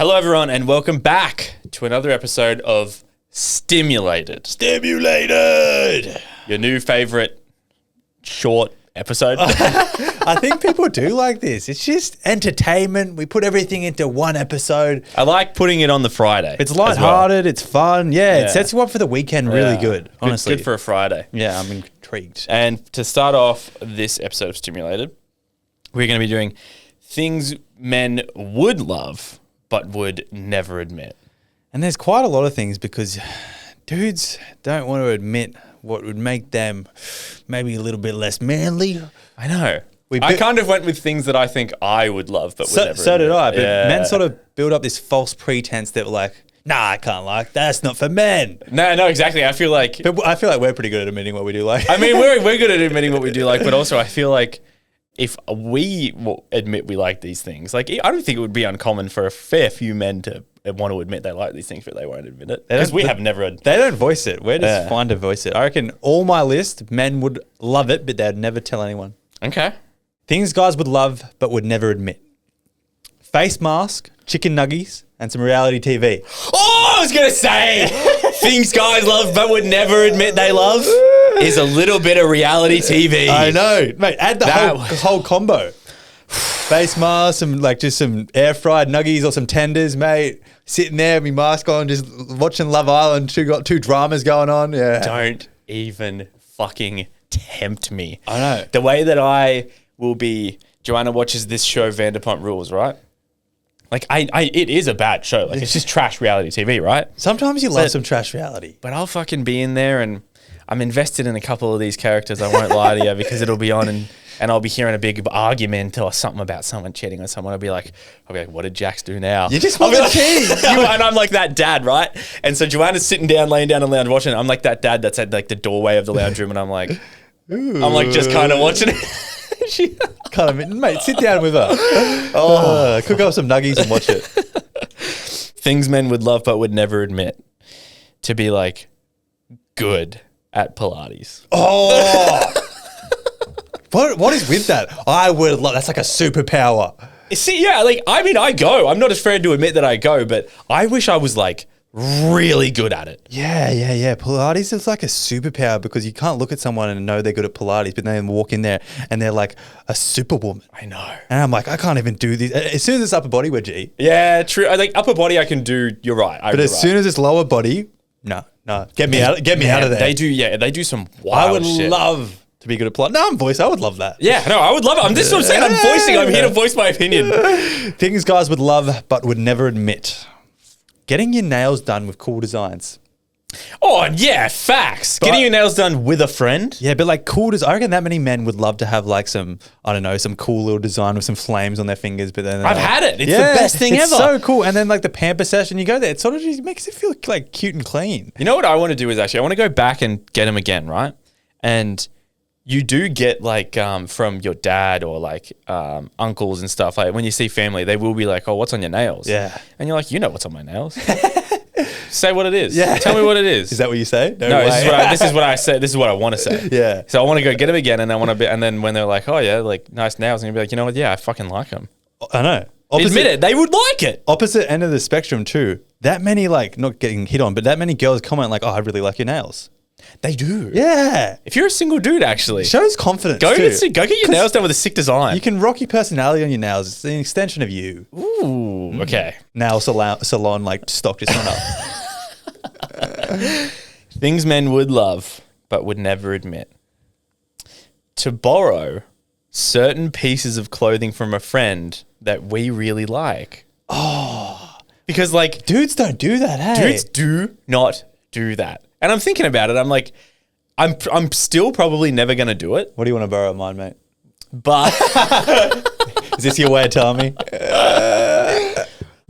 Hello, everyone, and welcome back to another episode of Stimulated. Your new favorite short episode. I think people do like this. It's just entertainment. We put everything into one episode. I like putting it on the Friday. It's lighthearted. It's fun. Yeah, it sets you up for the weekend really good, honestly. Good for a Friday. Yeah, I'm intrigued. And to start off this episode of Stimulated, we're going to be doing things men would love but would never admit. And there's quite a lot of things because dudes don't want to admit what would make them maybe a little bit less manly. I know. I kind of went with things that I think I would love but would never admit. So did I. But men sort of build up this false pretense that like, nah, I can't like. That's not for men. No, exactly. I feel like we're pretty good at admitting what we do like. I mean, we're good at admitting what we do like, but also I feel like if we admit we like these things, like I don't think it would be uncommon for a fair few men to want to admit they like these things, but they won't admit it. Because we have never. They don't voice it. We're just fine to voice it. I reckon all my list, men would love it, but they'd never tell anyone. Okay. Things guys would love, but would never admit. Face mask, chicken nuggies, and some reality TV. Oh, I was going to say, things guys love, but would never admit they love is a little bit of reality TV. I know. Mate, add the whole combo. Face mask, just some air fried nuggies or some tenders, mate. Sitting there with my mask on, just watching Love Island. Got two dramas going on. Yeah. Don't even fucking tempt me. I know. The way that I will be, Joanna watches this show, Vanderpump Rules, right? Like, it is a bad show. Like, it's just trash reality TV, right? Sometimes you love some trash reality. But I'll fucking be in there and I'm invested in a couple of these characters. I won't lie to you because it'll be on and I'll be hearing a big argument or something about someone cheating on someone. I'll be like, what did Jax do now? You just want to cheat. And I'm like that dad, right? And so Joanna's laying down in the lounge watching it. I'm like that dad that's at like the doorway of the lounge room and I'm like, just kind of watching it. Mate, sit down with her. Cook up some nuggies and watch it. Things men would love but would never admit. To be like good at Pilates. Oh. What is with that? I would love. That's like a superpower. See, yeah, like I go. I'm not afraid to admit that I go, but I wish I was like really good at it. Yeah. Pilates is like a superpower because you can't look at someone and know they're good at Pilates, but then walk in there and they're like a superwoman. I know. And I'm like, I can't even do this. As soon as it's upper body, we're G. Yeah, true. I think upper body I can do. You're right. But as soon as it's lower body, no. Get me out of there. They do some wild shit. I would love to be good at Pilates. No, I would love that. Yeah, no, I would love it. This is what I'm saying. I'm here to voice my opinion. Things guys would love but would never admit. Getting your nails done with cool designs. Oh, yeah, facts. Getting your nails done with a friend. Yeah, but like cool design. I reckon that many men would love to have like some cool little design with some flames on their fingers. But then I've had it. It's the best thing ever. It's so cool. And then like the pamper session, you go there. It sort of just makes it feel like cute and clean. You know what I want to do is I want to go back and get them again, right? And you do get like from your dad or like uncles and stuff. Like when you see family, they will be like, "Oh, what's on your nails?" Yeah, and you're like, "You know what's on my nails." Say what it is. Yeah, tell me what it is. Is that what you say? No, this is what I say. This is what I want to say. Yeah. So I want to go get them again, and and then when they're like, "Oh yeah, like nice nails," and you'll be like, "You know what? Yeah, I fucking like them." I know. Admit it. They would like it. Opposite end of the spectrum too. That many like not getting hit on, but that many girls comment like, "Oh, I really like your nails." They do. Yeah. If you're a single dude, actually. Shows confidence Go get your nails done with a sick design. You can rock your personality on your nails. It's an extension of you. Ooh, okay. Nail salon like stock just went up. Things men would love, but would never admit. To borrow certain pieces of clothing from a friend that we really like. Oh. Because like... Dudes don't do that, hey? Dudes do not do that. And I'm thinking about it. I'm like, I'm still probably never going to do it. What do you want to borrow of mine, mate? But is this your way of telling me?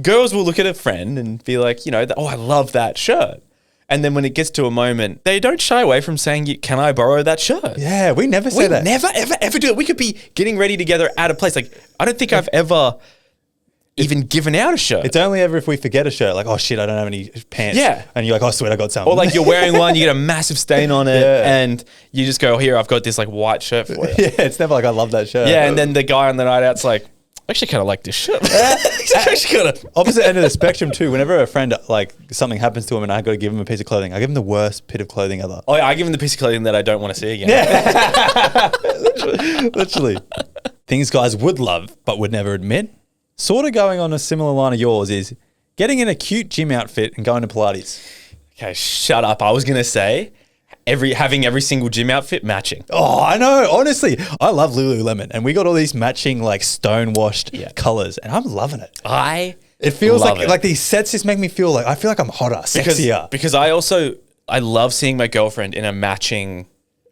Girls will look at a friend and be like, oh, I love that shirt. And then when it gets to a moment, they don't shy away from saying, can I borrow that shirt? Yeah, we never say that. We never, ever do it. We could be getting ready together at a place. Like, I don't think I've ever even given out a shirt. It's only ever if we forget a shirt, like, oh shit, I don't have any pants. Yeah. And you're like, oh sweet, I got some. Or like you're wearing one, you get a massive stain on it, and you just go, here, I've got this like white shirt for you. Yeah, it's never like, I love that shirt. Yeah, and then the guy on the night out's like, actually kind of like this shit. Actually kind of Opposite end of the spectrum too. Whenever a friend, like, something happens to him and I got to give him a piece of clothing, I give him the worst bit of clothing ever. Oh, yeah, I give him the piece of clothing that I don't want to see again. Literally. Things guys would love but would never admit. Sort of going on a similar line of yours is getting in a cute gym outfit and going to Pilates. Okay, shut up. I was going to say having every single gym outfit matching. Oh, I know. Honestly, I love Lululemon, and we got all these matching like stone washed colors, and I'm loving it. It feels like these sets just make me feel like I feel like I'm hotter, sexier. Because I love seeing my girlfriend in a matching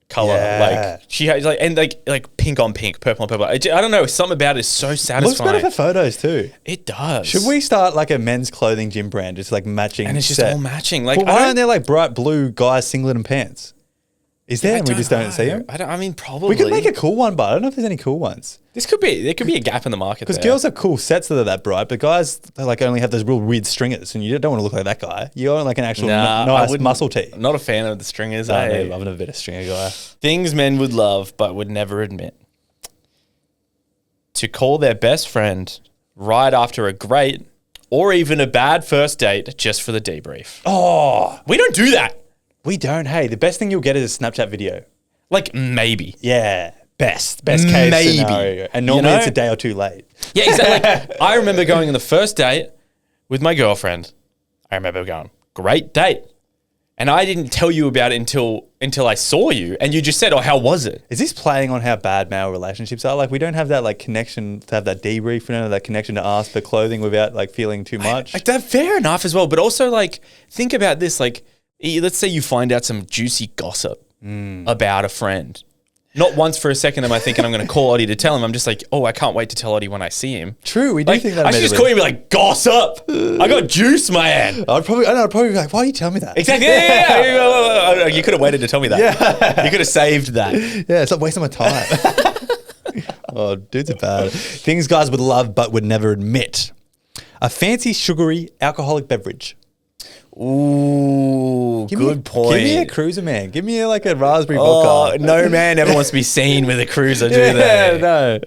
color. Yeah. Like she has like pink on pink, purple on purple. I don't know. Something about it is so satisfying. Looks better for photos too. It does. Should we start like a men's clothing gym brand, just like matching? And it's just all matching. Like, well, why aren't there like bright blue guys singlet and pants? Is there? And we just don't see them. I mean, probably we could make a cool one, but I don't know if there's any cool ones. There could be a gap in the market because girls have cool sets that are that bright, but guys they like only have those real weird stringers, and you don't want to look like that guy. You want like an actual nice muscle tee. I'm not a fan of the stringers. I'm loving a bit of stringer guy. Things men would love but would never admit: to call their best friend right after a great or even a bad first date just for the debrief. Oh, we don't do that. We don't. Hey, the best thing you'll get is a Snapchat video. Like maybe. Yeah. Best case scenario. And normally it's a day or two late. Yeah, exactly. Like, I remember going on the first date with my girlfriend. I remember going, great date. And I didn't tell you about it until I saw you. And you just said, oh, how was it? Is this playing on how bad male relationships are? Like, we don't have that like connection to have that debrief. We don't have that connection to ask for clothing without like feeling too much. That's fair enough as well. But also like, think about this. Like, let's say you find out some juicy gossip about a friend. Not once for a second am I thinking I'm going to call Oddie to tell him. I'm just like, oh, I can't wait to tell Oddie when I see him. True, we do think that. I should just call you and be like, gossip. I got juice, man. I'd probably be like, why are you telling me that? Exactly. Yeah. You could have waited to tell me that. Yeah. You could have saved that. Yeah, it's not wasting my time. Oh, dudes are bad. Things guys would love but would never admit. A fancy, sugary, alcoholic beverage. Ooh, good point. Give me a cruiser, man. Give me like a raspberry vodka. No man ever wants to be seen with a cruiser, do they? Yeah, no.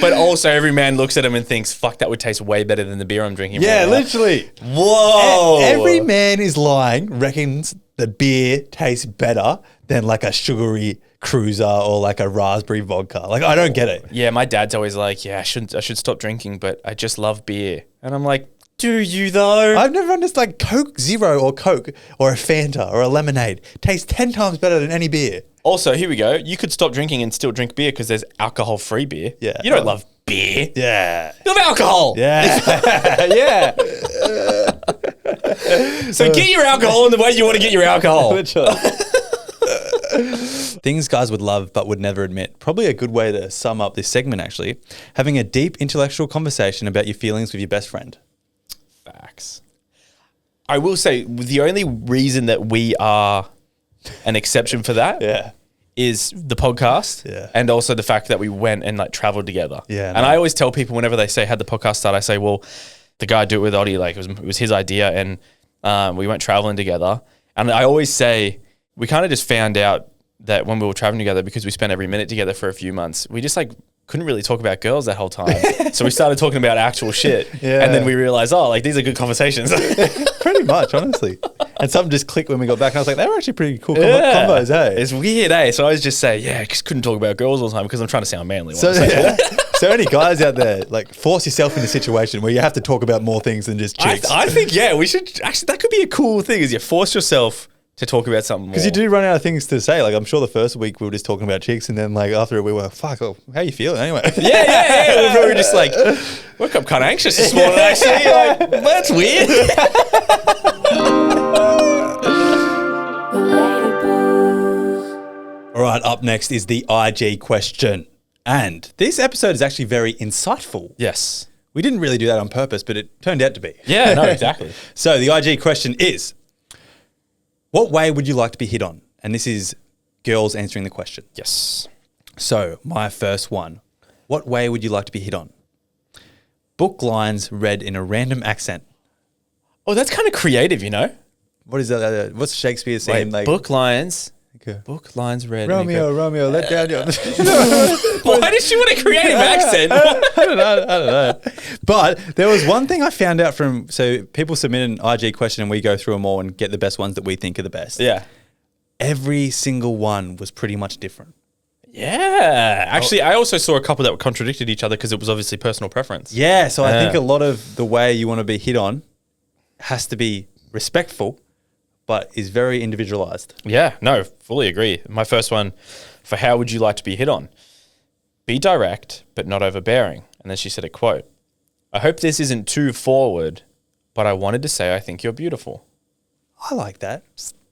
But also every man looks at him and thinks, fuck, that would taste way better than the beer I'm drinking right now. Literally. Whoa. Every man is lying, reckons the beer tastes better than like a sugary cruiser or like a raspberry vodka. Like, I don't get it. Yeah, my dad's always like, yeah, I should stop drinking, but I just love beer. And I'm like, do you though? I've never understood like Coke Zero or Coke or a Fanta or a lemonade tastes 10 times better than any beer. Also, here we go. You could stop drinking and still drink beer because there's alcohol-free beer. Yeah. You don't love beer. Yeah. You love alcohol. Yeah. Yeah. So get your alcohol in the way you want to get your alcohol. Things guys would love but would never admit. Probably a good way to sum up this segment, actually. Having a deep intellectual conversation about your feelings with your best friend. Facts. I will say the only reason that we are an exception for that is the podcast and also the fact that we went and like traveled together. Yeah. And I always tell people whenever they say, had the podcast start, I say, well, the guy do it with Oddie, like it was his idea and we went traveling together. And I always say, we kind of just found out that when we were traveling together, because we spent every minute together for a few months, we just like couldn't really talk about girls that whole time. So we started talking about actual shit. Yeah. And then we realized, oh, like these are good conversations. Pretty much, honestly. And something just clicked when we got back. And I was like, they were actually pretty cool combos, hey? It's weird, eh? So I always just say, yeah, I just couldn't talk about girls all the time because I'm trying to sound manly. So any guys out there, like force yourself in a situation where you have to talk about more things than just chicks. I think, we should, actually, that could be a cool thing is you force yourself to talk about something more. Because you do run out of things to say. Like, I'm sure the first week we were just talking about chicks, and then like after we were, fuck, how you feeling anyway? Yeah. We were just like, woke up kind of anxious this morning, actually. Like, that's weird. All right, up next is the IG question. And this episode is actually very insightful. Yes. We didn't really do that on purpose, but it turned out to be. Yeah, no, exactly. So the IG question is, what way would you like to be hit on? And this is girls answering the question. Yes. So my first one, what way would you like to be hit on? Book lines read in a random accent. Oh, that's kind of creative, you know? What is that? What's Shakespeare saying? Wait, book lines Okay. Book lines read. Romeo, let down your... Why did she want a creative accent? I don't know. But there was one thing I found out from... So people submit an IG question and we go through them all and get the best ones that we think are the best. Yeah. Every single one was pretty much different. Yeah. Actually, I also saw a couple that contradicted each other because it was obviously personal preference. Yeah, so I think a lot of the way you want to be hit on has to be respectful, but is very individualized. Yeah, no, fully agree. My first one for how would you like to be hit on? Be direct, but not overbearing. And then she said a quote. I hope this isn't too forward, but I wanted to say I think you're beautiful. I like that.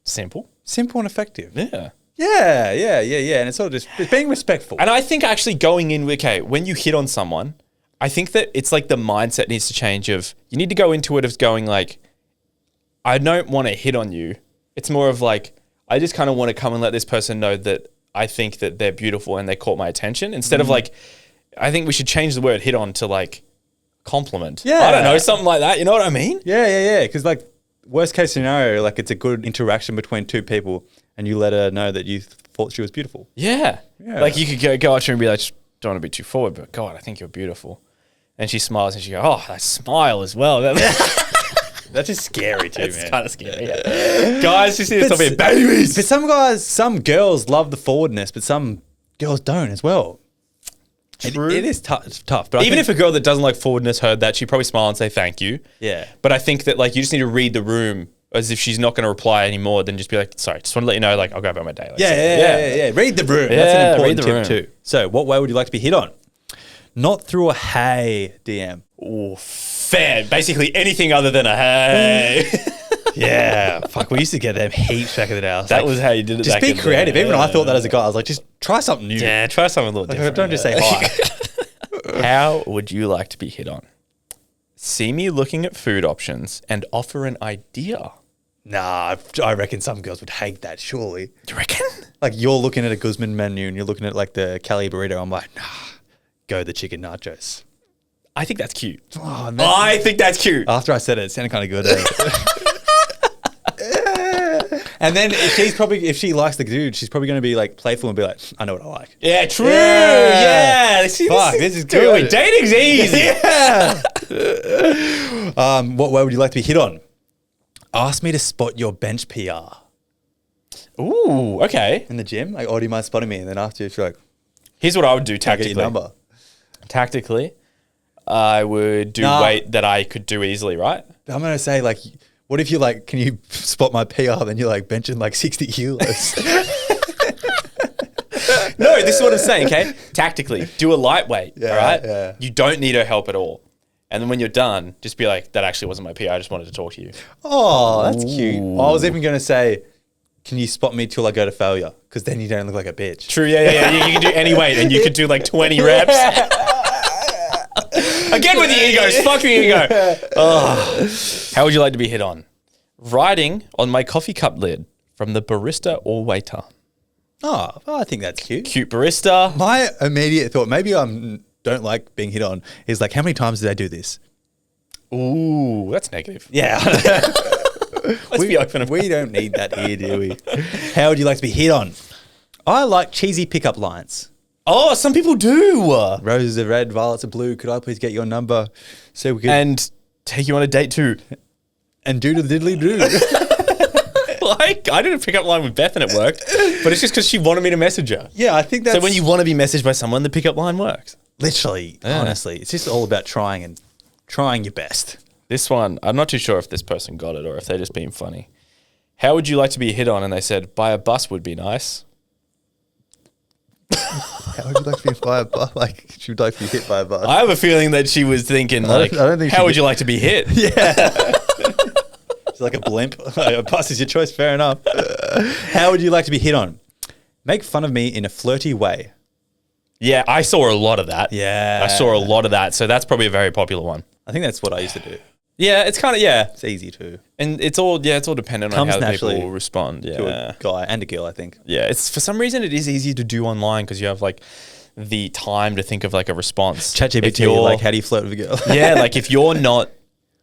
Simple. Simple and effective. Yeah. Yeah. And it's all just it's being respectful. And I think actually going in, okay, when you hit on someone, I think that it's like the mindset needs to change of, you need to go into it of going like, I don't want to hit on you. It's more of like, I just kind of want to come and let this person know that I think that they're beautiful and they caught my attention. Instead of like, I think we should change the word hit on to like compliment. Yeah. I don't know, something like that. You know what I mean? Yeah. Because like worst case scenario, like it's a good interaction between two people and you let her know that you thought she was beautiful. Yeah. Like you could go up to her and be like, don't want to be too forward, but God, I think you're beautiful. And she smiles and she goes, oh, that smile as well. That's just scary too, It's man. kind of scary. Yeah. Guys, you see this topic, babies. But some girls love the forwardness, but some girls don't as well. True. It is tough. But Even if a girl that doesn't like forwardness heard that, she'd probably smile and say thank you. Yeah. But I think that like you just need to read the room as if she's not going to reply anymore, then just be like, sorry, just want to let you know, like I'll go about my day. Like, Yeah. Read the room. Yeah, That's an important read the tip room. too. So what way would you like to be hit on? Not through a hey DM. Oh, fair. Basically anything other than a hey. Yeah. Fuck, we used to get them heaps back in the day. That was how you did it. Just back be in the creative. day. Even I thought that as a guy. I was like, just try something new. Yeah, try something a little Like, different. don't just say hi. How would you like to be hit on? See me looking at food options and offer an idea. Nah, I reckon some girls would hate that, surely. Do you reckon? Like, you're looking at a Guzman menu and you're looking at, like, the Cali burrito. I'm like, nah, go the chicken nachos. I think that's cute. Oh, man. I think that's cute. After I said it, it sounded kind of good. And then if she likes the dude, she's probably going to be, like, playful and be like, I know what I like. Yeah, true. Yeah. Yeah. See, Fuck, this is good. Dating's easy. Yeah. What way would you like to be hit on? Ask me to spot your bench PR. Ooh, okay. In the gym? Like, oh, do you mind spotting me? And then after, if you're like, Here's what I would do can I get tactically. your number? Tactically, I would do weight that I could do easily, right? I'm going to say, like, what if you like, can you spot my PR? Then you're like benching like 60 kilos. No, this is what I'm saying, okay? Tactically, do a lightweight, all right? Yeah. You don't need her help at all. And then when you're done, just be like, that actually wasn't my PR. I just wanted to talk to you. Oh, that's cute. I was even going to say, can you spot me till I go to failure? Because then you don't look like a bitch. True, yeah. You can do any weight and you could do like 20 reps. Again with the egos. Fuck the ego. Oh. How would you like to be hit on? Writing on my coffee cup lid from the barista or waiter. Oh, I think that's cute. Cute barista. My immediate thought, maybe I don't like being hit on, is like, how many times did I do this? Ooh, that's negative. Yeah. Let's be open about We don't need that here, do we? How would you like to be hit on? I like cheesy pickup lines. Oh, some people do. Roses are red, violets are blue. Could I please get your number so we could And take you on a date too. and do the diddly do? Like, I did a pickup line with Beth and it worked, but it's just because she wanted me to message her. Yeah, I think that's So when you want to be messaged by someone, the pickup line works. literally, honestly, it's just all about trying your best. This one, I'm not too sure if this person got it or if they're just being funny. How would you like to be hit on? And they said, by a bus would be nice. How would you like to be hit by a bus? Like, she would like to be hit by a bus. I have a feeling that she was thinking, like, I don't think how she would did. you like to be hit? Yeah. It's like a blimp. A bus is your choice, fair enough. How would you like to be hit on? Make fun of me in a flirty way. Yeah, I saw a lot of that. Yeah. I saw a lot of that. So that's probably a very popular one. I think that's what I used to do. Yeah, it's kind of, yeah. It's easy too. And it's all dependent on Comes how naturally people respond. To Yeah. a guy and a girl, I think. Yeah, it's for some reason it is easy to do online because you have like the time to think of like a response. If ChatGPT, you're- like, how do you flirt with a girl? yeah, like if you're not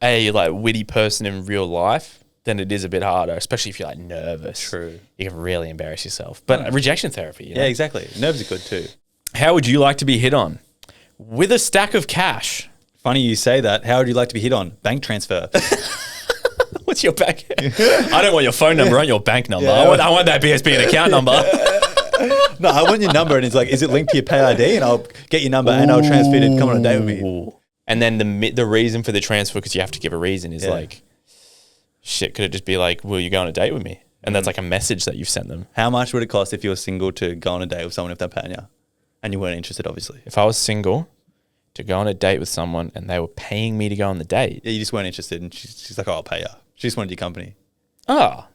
a like witty person in real life, then it is a bit harder, especially if you're like nervous. True. You can really embarrass yourself. But rejection therapy, you know? Yeah, exactly. Nerves are good too. How would you like to be hit on? With a stack of cash. Funny you say that. How would you like to be hit on? Bank transfer. What's your bank? I don't want your phone number. I want your bank number. Yeah. I want that BSB account number. No, I want your number, and it's like, is it linked to your pay ID? And I'll get your number, and I'll transfer it and come on a date with me. Ooh. And then the reason for the transfer, because you have to give a reason, is like, shit, could it just be like, will you go on a date with me? And that's like a message that you've sent them. How much would it cost if you were single to go on a date with someone if they're paying you? And you weren't interested, obviously. If I was single to go on a date with someone and they were paying me to go on the date. Yeah, you just weren't interested, and she's like, oh, I'll pay you. She just wanted your company. Ah,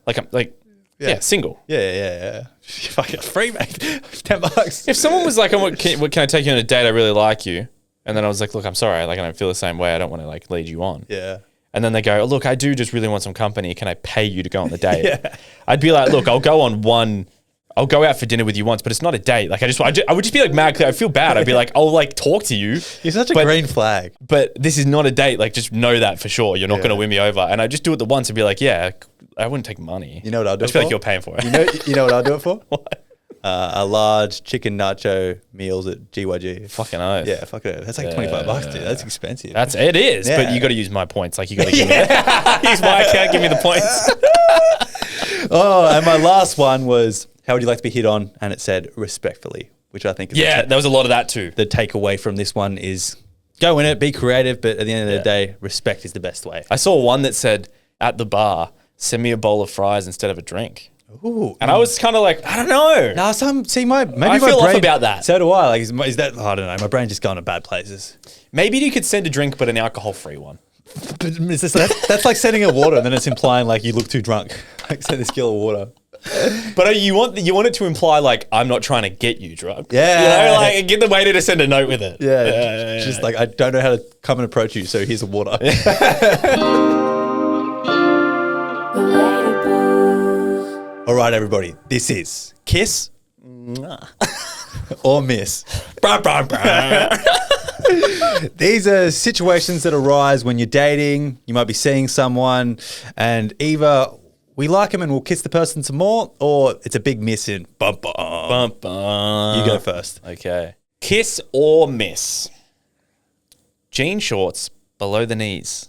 single. Yeah. Fucking free, mate. $10. If someone was like, can I take you on a date? I really like you. And then I was like, look, I'm sorry. Like, I don't feel the same way. I don't want to like lead you on. Yeah. And then they go, oh, look, I do just really want some company. Can I pay you to go on the date? I'd be like, look, I'll go out for dinner with you once, but it's not a date. Like, I would just be like mad. I'd feel bad. I'd be like, I'll like talk to you. You're such a green flag. But this is not a date. Like, just know that for sure. You're not going to win me over. And I just do it the once and be like, yeah, I wouldn't take money. You know what I'll do? I just feel like you're paying for it. You know what I'll do it for? What? A large chicken nacho meals at GYG. Fucking oath. Yeah, fuck it. That's like $25, dude. That's expensive. It is, but you got to use my points. Like, you got to give me use my account, give me the points. And my last one was, how would you like to be hit on? And it said respectfully, which I think is there was a lot of that too. The takeaway from this one is go in it, be creative, but at the end of the day, respect is the best way. I saw one that said at the bar, send me a bowl of fries instead of a drink. Ooh. And I was kind of like, I don't know. No, I feel off about that. So do I. Like, is that? I don't know. My brain just going to bad places. Maybe you could send a drink, but an alcohol-free one. But that's like sending a water, and then it's implying like you look too drunk. Like send this girl a water. But you want it to imply like I'm not trying to get you drunk. Yeah. You know, like get the waiter to send a note with it. Yeah. Just like I don't know how to come and approach you, so here's a water. All right, everybody. This is Kiss or Miss. These are situations that arise when you're dating. You might be seeing someone, and either we like them and we'll kiss the person some more, or it's a big miss in bum bum. Bum bum. You go first. Okay. Kiss or miss? Jean shorts below the knees.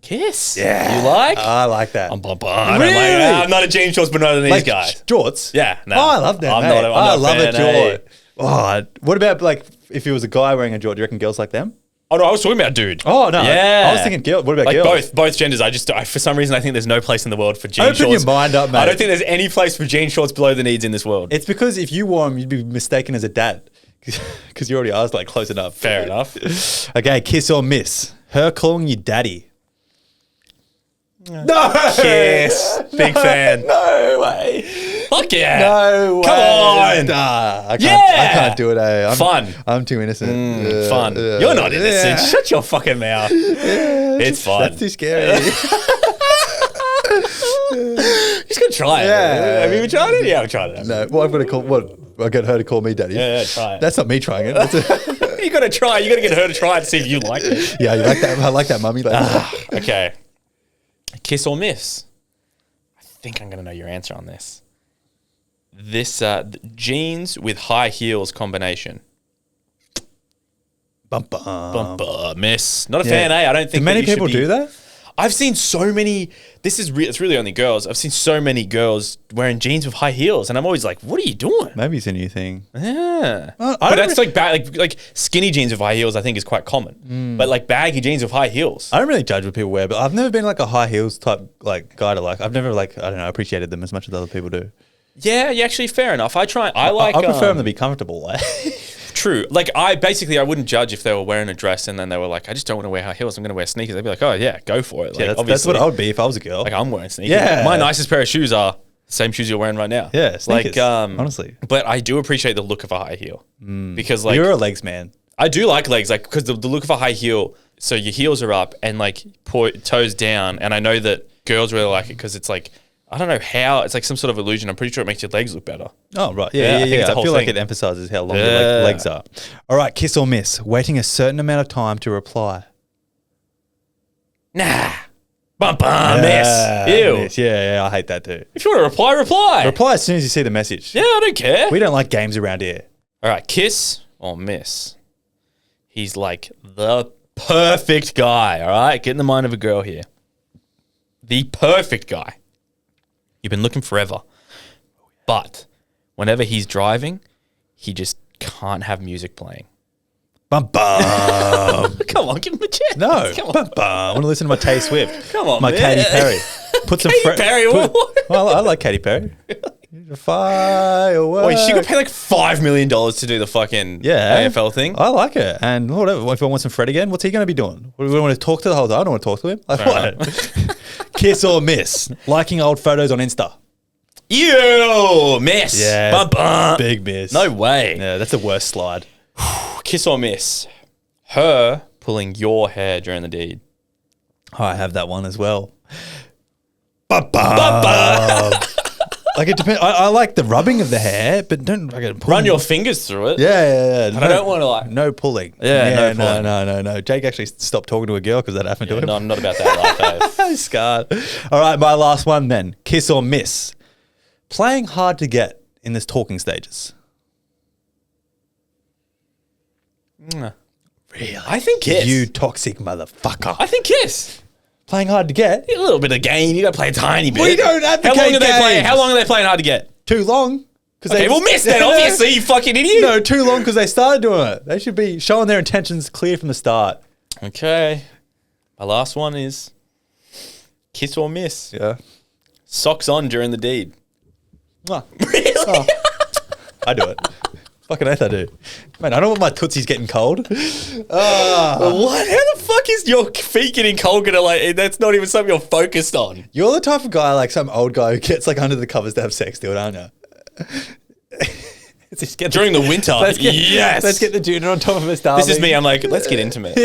Kiss. Yeah. You like? I like that. I don't like that. I'm not a jean shorts below the knees Like guy. jorts? Yeah. No. Oh, I love that. I love a jort. Oh, what about like if it was a guy wearing a jort? Do you reckon girls like them? Oh no, I was talking about dude. Oh no, yeah. I was thinking girl. What about like girls? both genders. For some reason I think there's no place in the world for jean shorts. Open your mind up, mate. I don't think there's any place for jean shorts below the knees in this world. It's because if you wore them, you'd be mistaken as a dad because you already asked like close enough. Fair enough. Okay, kiss or miss? Her calling you daddy. No. Kiss. Big fan. No way. Fuck yeah. No way. Come on. Nah, I can't do it. Fun. I'm too innocent. Fun. You're not innocent. Yeah. Shut your fucking mouth. It's fun. That's too scary. Just gonna try it. Yeah. Have you ever tried it? Yeah, I've tried it. No. Well, I'm gonna call. What? I get her to call me daddy. Yeah, try it. That's not me trying it. You gotta try. You gotta get her to try it to see if you like it. Yeah, you like that? I like that, mummy. Okay. Kiss or miss? I think I'm gonna know your answer on this. This jeans with high heels combination. Bumper miss. Not a fan, eh? I don't think. Do many people do that? I've seen so many. It's really only girls. I've seen so many girls wearing jeans with high heels, and I'm always like, "What are you doing?" Maybe it's a new thing. Yeah, but that's like bad. Like skinny jeans with high heels, I think is quite common. But like baggy jeans with high heels, I don't really judge what people wear, but I've never been like a high heels type like guy to like. I've never like I don't know appreciated them as much as other people do. Yeah, actually, fair enough. I prefer them to be comfortable. True. Like I wouldn't judge if they were wearing a dress and then they were like, I just don't want to wear high heels. I'm going to wear sneakers. They'd be like, oh yeah, go for it. Like, yeah, that's what I would be if I was a girl. Like I'm wearing sneakers. Yeah. My nicest pair of shoes are the same shoes you're wearing right now. Yeah, sneakers, like honestly. But I do appreciate the look of a high heel because like you're a legs man. I do like legs, like because the look of a high heel. So your heels are up and like toes down, and I know that girls really like it because it's like. I don't know how. It's like some sort of illusion. I'm pretty sure it makes your legs look better. Oh, right. Yeah. I feel like it emphasizes how long your legs are. All right, kiss or miss. Waiting a certain amount of time to reply. Nah. Bum, bum, miss. Ew. Miss. Yeah, I hate that too. If you want to reply, reply. Reply as soon as you see the message. Yeah, I don't care. We don't like games around here. All right, kiss or miss? He's like the perfect guy, all right? Get in the mind of a girl here. The perfect guy. You've been looking forever. But whenever he's driving, he just can't have music playing. Bum, bum. Come on, give him a chance. No. Come on. Bum, bum. I want to listen to my Tay Swift. Come on, my man. Katy Perry. Put some Katy Perry, Well, I like Katy Perry. Fire away. Wait, she got paid like $5 million to do the fucking AFL thing. I like it. And whatever. If I want some Fred again, what's he going to be doing? We want to talk to the whole time. I don't want to talk to him. Like, what? Kiss or miss? Liking old photos on Insta. Ew, miss. Yeah. Bum, bum. Big miss. No way. Yeah, that's the worst slide. Kiss or miss? Her pulling your hair during the deed. Oh, I have that one as well. Like it depends. I like the rubbing of the hair, but don't run your fingers through it. Yeah. I don't want to like no pulling. no pulling. No. Jake actually stopped talking to a girl because that happened to him. No, I'm not about that life. I'm scarred. All right, my last one then. Kiss or miss? Playing hard to get in this talking stages. Really? I think kiss. You toxic motherfucker. I think kiss. Playing hard to get? A little bit of game. You got to play a tiny bit. We don't advocate How long are they games. playing? How long are they playing hard to get? Too long. Okay, well, miss then, obviously, you fucking idiot. No, too long because they started doing it. They should be showing their intentions clear from the start. Okay. My last one is kiss or miss. Yeah. Socks on during the deed. Oh. Really? Oh. I do it. Fucking oath I do. Man, I don't want my tootsies getting cold. What? How the fuck is your feet getting cold gonna like, that's not even something you're focused on. You're the type of guy, like some old guy who gets like under the covers to have sex, dude, aren't you? During the winter, yes. Let's get the junior on top of us, darling. This is me. I'm like, let's get intimate. I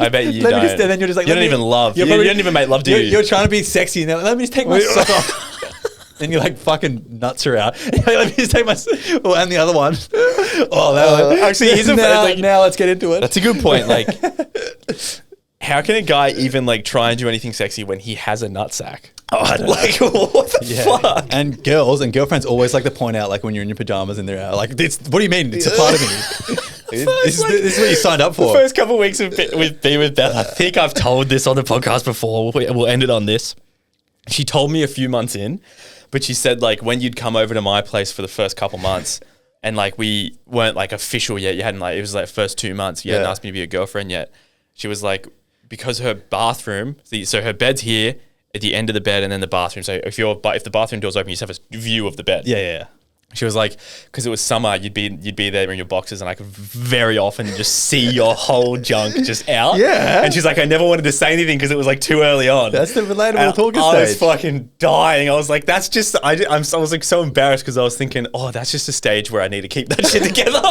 bet you don't. And then you're just like, you don't even love. You don't even make love, do you? You're trying to be sexy now. Let me just take my sock off. Then you're like fucking nuts are out. Let me just take my. Oh, and the other one. Oh, actually, here's a now let's get into it. That's a good point. Like, how can a guy even like try and do anything sexy when he has a nutsack? Oh, I don't like, what the fuck? And girls and girlfriends always like to point out, like, when you're in your pajamas and they're out, like, what do you mean? It's a part of me. This is what you signed up for. The first couple of weeks with being with Beth, I think I've told this on the podcast before. We'll end it on this. She told me a few months in, but she said, like, when you'd come over to my place for the first couple months and, like, we weren't, like, official yet. You hadn't, like, it was, like, first 2 months. You hadn't asked me to be a girlfriend yet. She was like, because her bathroom, so her bed's here at the end of the bed and then the bathroom. So if the bathroom door's open, you just have a view of the bed. Yeah. She was like, because it was summer, you'd be there in your boxes, and I could very often just see your whole junk just out. Yeah. And she's like, I never wanted to say anything because it was like too early on. That's the relatable talking stage. I was stage. fucking dying. I was like, that's just. I was like so embarrassed because I was thinking, oh, that's just a stage where I need to keep that shit together.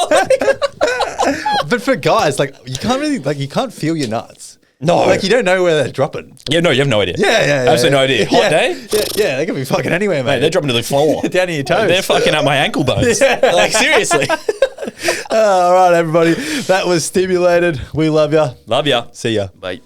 But for guys, like, you can't really, like, you can't feel your nuts. No. Like, you don't know where they're dropping. Yeah, no, you have no idea. Yeah. Absolutely no idea. Hot day? Yeah, they can be fucking anywhere, mate. They're dropping to the floor. Down in your toes. They're fucking up my ankle bones. Like, seriously. All right, everybody. That was Stimulated. We love ya. Love ya. See ya. Bye.